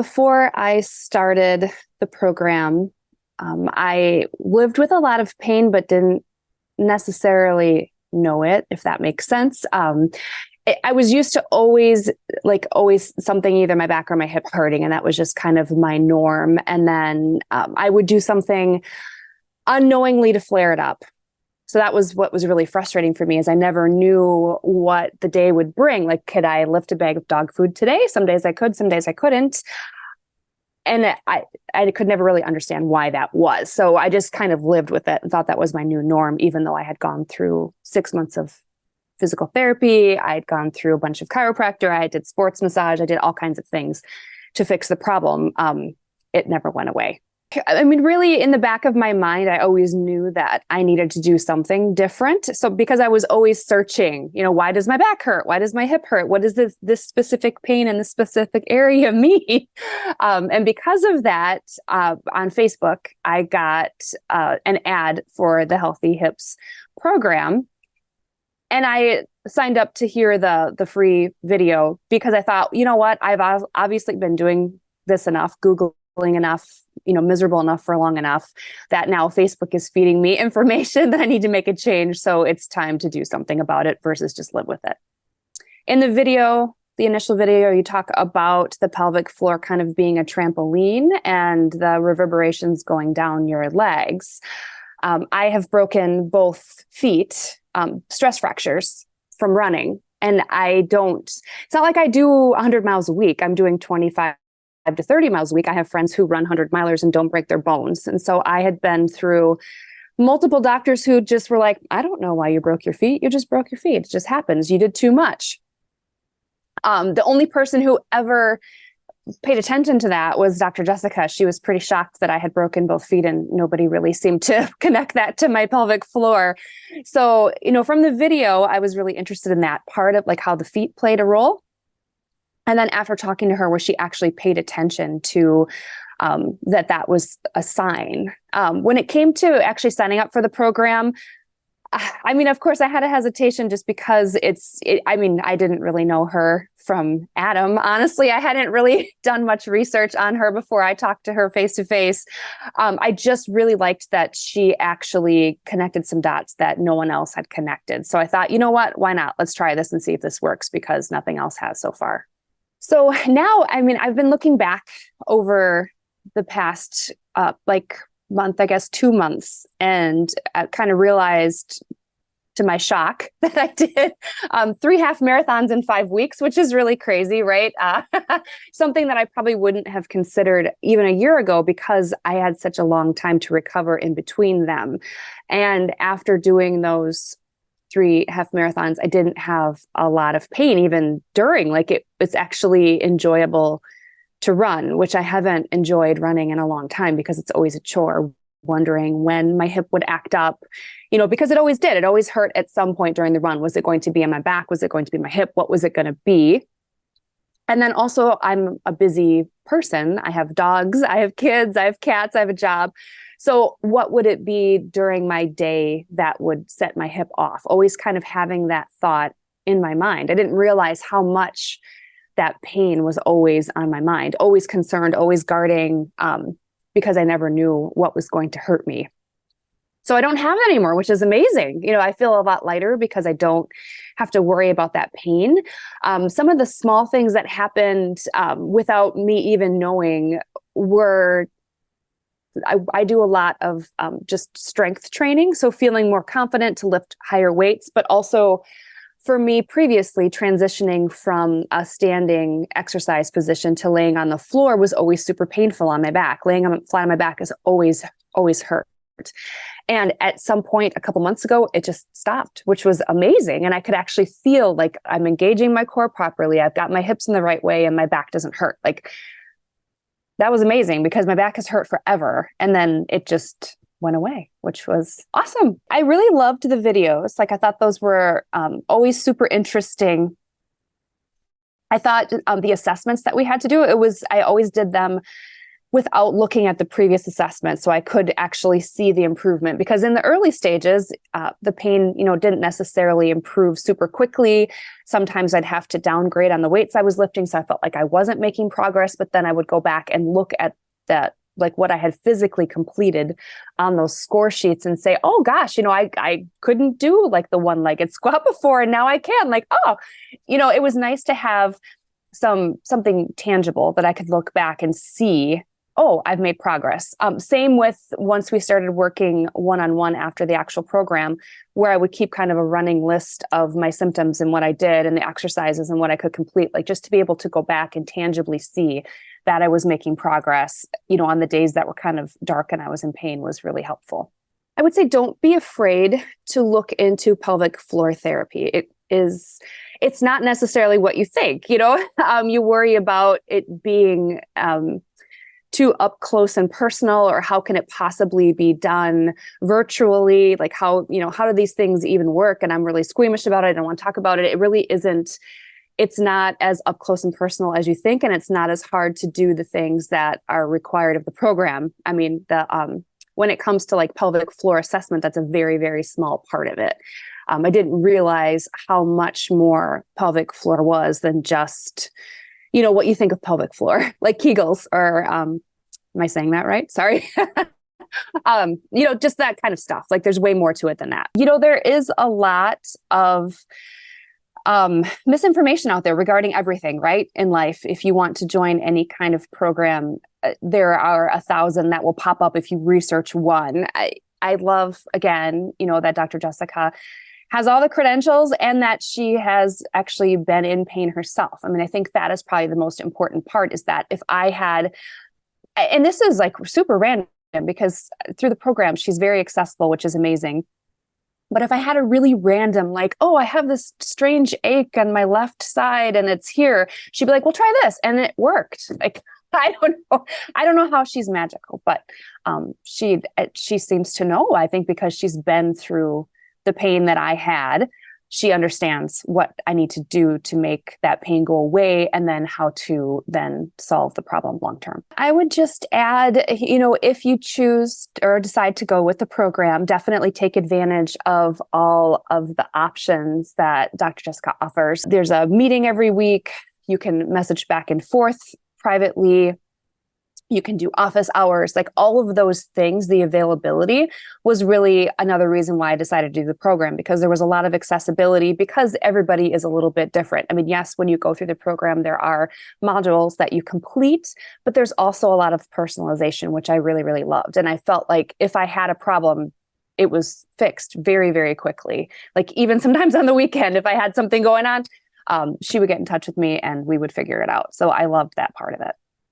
Before I started the program, I lived with a lot of pain, but didn't necessarily know it, if that makes sense. I was used to always something, either my back or my hip hurting, and that was just kind of my norm. And then I would do something unknowingly to flare it up. So that was what was really frustrating for me, is I never knew what the day would bring. Like, could I lift a bag of dog food today? Some days I could, some days I couldn't. And I could never really understand why that was. So I just kind of lived with it and thought that was my new norm, even though I had gone through 6 months of physical therapy. I'd gone through a bunch of chiropractor. I did sports massage. I did all kinds of things to fix the problem. It never went away. I mean, really, in the back of my mind, I always knew that I needed to do something different. So because I was always searching, why does my back hurt? Why does my hip hurt? What does this specific pain in this specific area mean? And because of that, on Facebook, I got an ad for the Healthy Hips program. And I signed up to hear the free video because I thought, you know what, I've obviously been doing this enough, Googling enough, miserable enough for long enough, that now Facebook is feeding me information that I need to make a change. So it's time to do something about it versus just live with it. In the video, the initial video, you talk about the pelvic floor kind of being a trampoline and the reverberations going down your legs. I have broken both feet, stress fractures from running. And it's not like I do 100 miles a week. I'm doing 25 to 30 miles a week. I have friends who run 100 milers and don't break their bones. And so I had been through multiple doctors who just were like, I don't know why you broke your feet. You just broke your feet. It just happens. You did too much. The only person who ever paid attention to that was Dr. Jessica. She was pretty shocked that I had broken both feet, and nobody really seemed to connect that to my pelvic floor. So, from the video, I was really interested in that part of like how the feet played a role. And then after talking to her, where she actually paid attention to that was a sign. When it came to actually signing up for the program, I mean, of course, I had a hesitation just because I didn't really know her from Adam. Honestly, I hadn't really done much research on her before I talked to her face to face. I just really liked that she actually connected some dots that no one else had connected. So I thought, you know what, why not? Let's try this and see if this works, because nothing else has so far. So now, I've been looking back over the past month, I guess 2 months, and I kind of realized, to my shock, that I did 3 half marathons in 5 weeks, which is really crazy, right? Something that I probably wouldn't have considered even a year ago, because I had such a long time to recover in between them. And after doing those 3 half marathons, I didn't have a lot of pain even during. It's actually enjoyable to run, which I haven't enjoyed running in a long time, because it's always a chore, wondering when my hip would act up, because it always did. It always hurt at some point during the run. Was it going to be in my back? Was it going to be my hip? What was it going to be? And then also, I'm a busy person. I have dogs, I have kids, I have cats, I have a job. So what would it be during my day that would set my hip off? Always kind of having that thought in my mind. I didn't realize how much that pain was always on my mind, always concerned, always guarding, because I never knew what was going to hurt me. So I don't have that anymore, which is amazing. I feel a lot lighter because I don't have to worry about that pain. Some of the small things that happened without me even knowing were, I do a lot of just strength training. So feeling more confident to lift higher weights, but also for me previously, transitioning from a standing exercise position to laying on the floor was always super painful on my back. Laying flat on my back is always hurt. And at some point a couple months ago, it just stopped, which was amazing. And I could actually feel like I'm engaging my core properly. I've got my hips in the right way and my back doesn't hurt. That was amazing, because my back has hurt forever. And then it just went away, which was awesome. I really loved the videos. I thought those were always super interesting. I thought the assessments that we had to do, I always did them without looking at the previous assessment. So I could actually see the improvement, because in the early stages, the pain, didn't necessarily improve super quickly. Sometimes I'd have to downgrade on the weights I was lifting. So I felt like I wasn't making progress, but then I would go back and look at that, like what I had physically completed on those score sheets and say, oh gosh, I couldn't do like the one-legged squat before, and now I can. Like, oh, it was nice to have something tangible that I could look back and see, oh, I've made progress. Same with once we started working one-on-one after the actual program, where I would keep kind of a running list of my symptoms and what I did and the exercises and what I could complete, like just to be able to go back and tangibly see that I was making progress, on the days that were kind of dark and I was in pain, was really helpful. I would say don't be afraid to look into pelvic floor therapy. It's not necessarily what you think, you worry about it being too up close and personal, or how can it possibly be done virtually? Like how do these things even work? And I'm really squeamish about it. I don't want to talk about it. It really isn't. It's not as up close and personal as you think, and it's not as hard to do the things that are required of the program. I mean, when it comes to like pelvic floor assessment, that's a very, very small part of it. I didn't realize how much more pelvic floor was than just, what you think of pelvic floor, like Kegels, or am I saying that right? Sorry. Just that kind of stuff. Like there's way more to it than that. There is a lot of misinformation out there regarding everything, right? In life, if you want to join any kind of program, there are 1,000 that will pop up if you research one. I love, again, that Dr. Jessica has all the credentials and that she has actually been in pain herself. I mean, I think that is probably the most important part, is that if I had, and this is like super random because through the program, she's very accessible, which is amazing. But if I had a really random, like, oh, I have this strange ache on my left side and it's here, she'd be like, well, try this. And it worked. Like, I don't know how she's magical, but she seems to know, I think, because she's been through the pain that I had. She understands what I need to do to make that pain go away, and then how to then solve the problem long term. I would just add, if you choose or decide to go with the program, definitely take advantage of all of the options that Dr. Jessica offers. There's a meeting every week. You can message back and forth privately. You can do office hours, like all of those things. The availability was really another reason why I decided to do the program, because there was a lot of accessibility, because everybody is a little bit different. I mean, yes, when you go through the program, there are modules that you complete, but there's also a lot of personalization, which I really, really loved. And I felt like if I had a problem, it was fixed very, very quickly. Like even sometimes on the weekend, if I had something going on, she would get in touch with me and we would figure it out. So I loved that part of it.